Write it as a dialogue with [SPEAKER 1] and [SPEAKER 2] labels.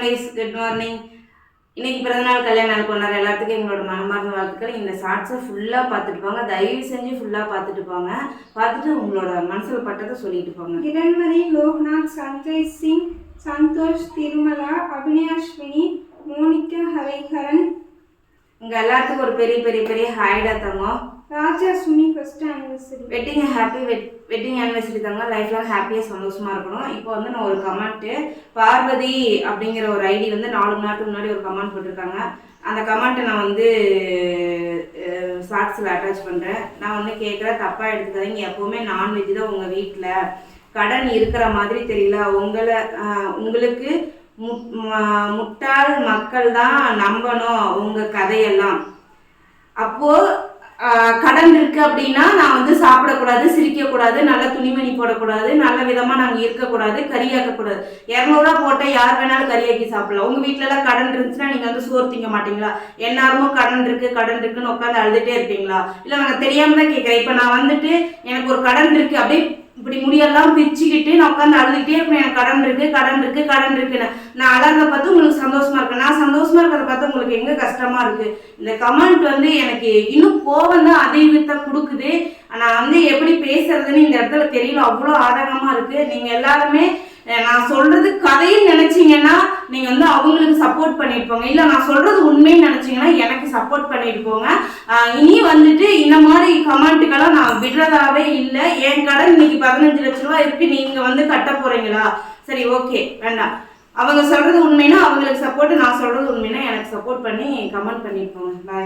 [SPEAKER 1] Guys, good morning. இன்னைக்கு பிறந்தநாள் கல்யாண நாள் கொண்டாடுற எல்லாத்துக்கும் எங்களோட மனமார்ந்த வாழ்த்துக்கள். இந்த ஷார்ட்ஸை ஃபுல்லாக பார்த்துட்டு போங்க, தயவு செஞ்சு ஃபுல்லாக பார்த்துட்டு போங்க. பார்த்துட்டு உங்களோட மனசில் பட்டதை சொல்லிட்டு போங்க.
[SPEAKER 2] கிரண்மணி, லோக்நாத், சஞ்சய் சிங், சந்தோஷ், திருமலா, அபினயாஸ்வினி, மோனிகா, ஹரிஹரன்,
[SPEAKER 1] உங்கள் எல்லாத்துக்கும் ஒரு பெரிய பெரிய பெரிய ஹாய்டா தங்க.
[SPEAKER 2] Raja Suni first anniversary.
[SPEAKER 1] Wedding anniversary தாங்க. லைஃப்லாம் ஹாப்பியாக சந்தோஷமாக இருக்கணும். இப்போ வந்து நான் ஒரு கமெண்ட்டு, பார்வதி அப்படிங்கிற ஒரு ஐடி வந்து 4 மணி நேரத்துக்கு முன்னாடி ஒரு கமெண்ட் போட்டிருக்காங்க. அந்த கமெண்ட்டை நான் வந்து ஷார்ட்ஸில் அட்டாச் பண்ணுறேன். நான் வந்து கேட்குறேன், தப்பாக எடுத்துக்காதீங்க. எப்போவுமே நான்வெஜ் தான் உங்கள் வீட்டில். கடன் இருக்கிற மாதிரி தெரியல. உங்களுக்கு முட்டாள் மக்கள் தான் நம்பணும் உங்கள் கதையெல்லாம். அப்போது கடன் இருக்கு அப்படின்னா நான் வந்து சாப்பிடக்கூடாது, சிரிக்கக்கூடாது, நல்ல துணிமணி போடக்கூடாது, நல்ல விதமாக நாங்கள் இருக்கக்கூடாது, கறியாக்கக்கூடாது. 200 ரூபா போட்டால் யார் வேணாலும் கறியாக்கி சாப்பிடலாம். உங்கள் வீட்டிலலாம் கடன் இருந்துச்சுன்னா நீங்கள் வந்து சோறு திங்க மாட்டீங்களா? எல்லாருமும் கடன் இருக்குன்னு உட்காந்து அழுதுகிட்டே இருப்பீங்களா? இல்லை நாங்கள் தெரியாமல் தான் கேட்குறேன். இப்போ நான் வந்துட்டு எனக்கு ஒரு கடன் இருக்குது அப்படியே இப்படி முடியெல்லாம் பிச்சுக்கிட்டு நான் உட்காந்து அழுதுகிட்டே இருப்பேன். எனக்கு கடன் இருக்குன்னு. நான் அழகை பார்த்து உங்களுக்கு சந்தோஷமா இருக்கு. நான் சந்தோஷமா இருக்கிறத பார்த்து உங்களுக்கு எங்க கஷ்டமா இருக்கு? இந்த கமெண்ட் வந்து எனக்கு இன்னும் கோவம் தான் அதிகத்தை கொடுக்குது. நான் வந்து எப்படி பேசுறதுன்னு இந்த இடத்துல தெரியல. அவ்வளோ ஆதங்கமா இருக்கு. நீங்க எல்லாருமே நான் சொல்றது கதைன்னு நினைச்சீங்கன்னா நீங்க வந்து அவங்களுக்கு சப்போர்ட் பண்ணிட்டு போங்க. இல்ல நான் சொல்றது உண்மைன்னு நினைச்சீங்கன்னா எனக்கு சப்போர்ட் பண்ணிட்டு போங்க. இனி வந்துட்டு இந்த மாதிரி கமெண்ட்டுக்கெல்லாம் நான் விடுறதாவே இல்லை. என் கடன் இன்னைக்கு 15 லட்ச ரூபா இருக்கு, நீங்க வந்து கட்ட போறீங்களா? சரி, ஓகே, வேண்டாம். அவங்க சொல்றது உண்மைன்னா அவங்களுக்கு சப்போர்ட், நான் சொல்றது உண்மைன்னா எனக்கு சப்போர்ட் பண்ணி கமெண்ட் பண்ணிட்டு போங்க. பாய்.